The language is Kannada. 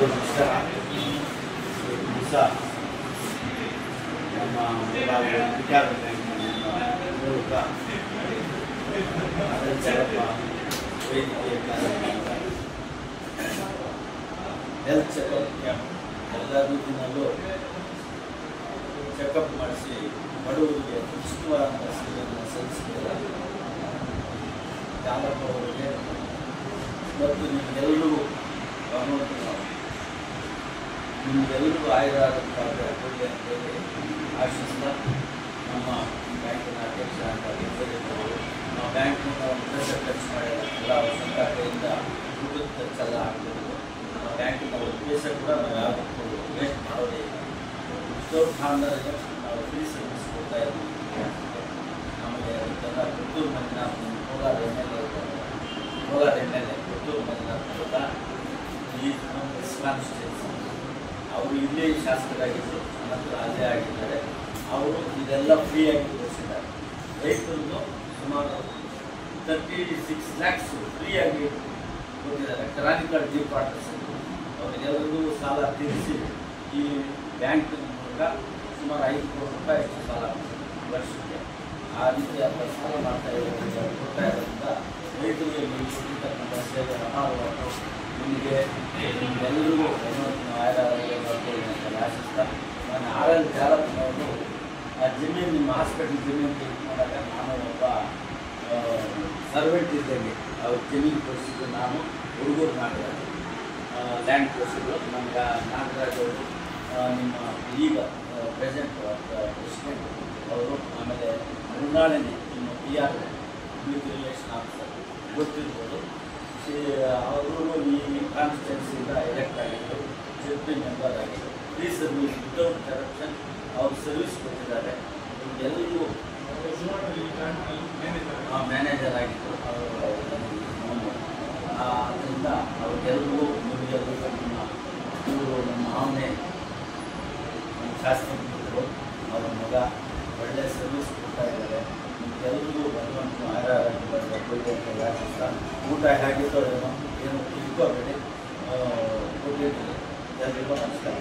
ನಮಸ್ಕಾರ. ದಿವಸ ನಮ್ಮ ವಿಚಾರ ಮೂಲಕ ಚಲಪ್ಪ ವೇದಿಕೆಯ ಕಾರ್ಯಕ್ರಮ ಹೆಲ್ತ್ ಚೆಕಪ್ ಕ್ಯಾಂಪ್ ಎಲ್ಲ ರೀತಿಯಲ್ಲೂ ಚೆಕಪ್ ಮಾಡಿಸಿ ಬಡವರಿಗೆ ಉಚಿತವಾದ ಸೇವೆಯನ್ನು ಸಲ್ಲಿಸಿದ್ದಾರೆ. ಚಾಲಕ ಅವರಿಗೆ ಮತ್ತು ನಿಮಗೆಲ್ಲರಿಗೂ ಆಯುರಾದಂತಾದರೆ ಕೊಡಿ ಅಂತೇಳಿ ಆಶಿಸ್ತಾ ನಮ್ಮ ಬ್ಯಾಂಕಿನ ಅಧ್ಯಕ್ಷ ಅಂತ ನಮ್ಮ ಬ್ಯಾಂಕಿನ ಉದ್ದೇಶ ಖರ್ಚು ಮಾಡಿಲ್ಲ ಅವ್ರ ಸಂಘಟನೆಯಿಂದ ಊಟದ ಖರ್ಚೆಲ್ಲ ಆಗ್ತಿರೋದು. ನಮ್ಮ ಬ್ಯಾಂಕಿನ ಉದ್ದೇಶ ಕೂಡ ನಾವು ಯಾವತ್ತೂ ವೇಸ್ಟ್ ಮಾಡೋದೇ ಇಲ್ಲ. ಎಷ್ಟೋ ಭಾಗದಲ್ಲಿ ನಾವು ಫ್ರೀ ಸರ್ವಿಸ್ ಕೊಡ್ತಾ ಇದ್ದೀವಿ. ನಮಗೆ ಅದಕ್ಕೆಲ್ಲ Puttur Manjunath Kolar M L A Puttur Manjunath ಕೂಡ ಈ ಕಾನ್ಸ್ಟಿಟ್ಯೂನ್ಸಿ ಅವರು ಇಲ್ಲೇ ಶಾಸಕರಾಗಿದ್ದರು, ನಂತರ ಅಲ್ಲೇ ಆಗಿದ್ದಾರೆ. ಅವರು ಇದೆಲ್ಲ ಫ್ರೀಯಾಗಿ ತೋರಿಸಿದ್ದಾರೆ. ರೈತರನ್ನು ಸುಮಾರು 36 lakhs ಫ್ರೀಯಾಗಿ ಕೊಟ್ಟಿದ್ದಾರೆ. ಕ್ರಾನಿಕಲ್ ಡಿಫಾಲ್ಟರ್ಸ್ ಅವರಿಗೆಲ್ಲರಿಗೂ ಸಾಲ ತೀರಿಸಿ ಈ ಬ್ಯಾಂಕ್ ಮೂಲಕ ಸುಮಾರು 5 ಕೋಟಿ ರೂಪಾಯಿ ಅಷ್ಟು ಸಾಲ ವರ್ಷಕ್ಕೆ ಆ ರೀತಿಯ ಸಾಲ ಮಾಡ್ತಾ ಕೊಡ್ತಾ ಇರೋದ್ರಿಂದ ರೈತರಿಗೆ ಕೊಟ್ಟಿರ್ತಕ್ಕಂಥ ಸೇವೆ ಅಪಾರವಾದ ನಿಮಗೆ ನಿಮಗೆಲ್ಲರಿಗೂ ಆಯುರಾರೋಗ್ಯ ಬರ್ತೀವಿ ಅಂತ ಆಶಿಸ್ತಾ ನಾನು ಆರ್ ಚಾಲಕನವರು ಆ ಜಮೀನು ನಿಮ್ಮ ಹಾಸ್ಪಿಟಲ್ ಜಮೀನು ಟ್ರೀಟ್ ಮಾಡಿದಾಗ ನಾನು ಒಬ್ಬ ಸರ್ವೆಂಟ್ ಇದ್ದಂಗೆ ಅವ್ರ ಜಮೀನು ಕೊಡಿಸಿದ್ದು ನಾನು ಹುಡುಗರು ಮಾಡಿದೆ ಲ್ಯಾಂಡ್ ಕೊಡಿಸಿದ್ರು. ನಮ್ಗೆ ನಾಗರಾಜ್ ಅವರು ನಿಮ್ಮ ಈಗ ಪ್ರೆಸೆಂಟ್ ಪ್ರೆಸಿಡೆಂಟ್ ಅವರು, ಆಮೇಲೆ ಮೃಣಾಳಿನಿ ನಿಮ್ಮ PR ಪಬ್ಲಿಕ್ ರಿಲೇಷನ್ ಆಫೀಸರ್ ಗೊತ್ತಿರ್ಬೋದು. ಅವರು ಈ ಕಾನ್ಸ್ಟಿಟ್ಯೂನ್ಸಿಯಿಂದ ಎಲೆಕ್ಟ್ ಆಗಿದ್ದರು, ಜೆಪಿ ಮೆಂಬರ್ ಆಗಿದ್ದರು. ಫ್ರೀ ಸರ್ವಿಸ್ ವಿತೌಟ್ ಕರಪ್ಷನ್ ಅವ್ರು ಸರ್ವಿಸ್ ಕೊಟ್ಟಿದ್ದಾರೆ. ಎಲ್ಲರಿಗೂ ಮ್ಯಾನೇಜರ್ ಆಗಿದ್ದರು ಅದರಿಂದ ಅವ್ರಿಗೆಲ್ಲರಿಗೂ ನಿಮಗೆಲ್ಲರಿಗೂ ನಮ್ಮ ಮಾವನೇ ನಮ್ಮ ಶಾಸಕರು ಅವರ ಮಗ ಒಳ್ಳೆಯ ಸರ್ವಿಸ್ ಕೊಡ್ತಾ ಇದ್ದಾರೆ. ನಿಮಗೆಲ್ಲರಿಗೂ ಭಗವಂತನ ಆಯುರಾರೋಗ್ಯ ಕೊಡಿ ಅಂತ ಯಾಚಿಸ್ತಾ ಊಟ ಹೇಗಿತ್ತೋ ಏನೋ ತಿಳ್ಕೋಬೇಡಿ ಕೊಟ್ಟಿದ್ದೀನಿ. ಎಲ್ಲರಿಗೂ ನಮಸ್ಕಾರ.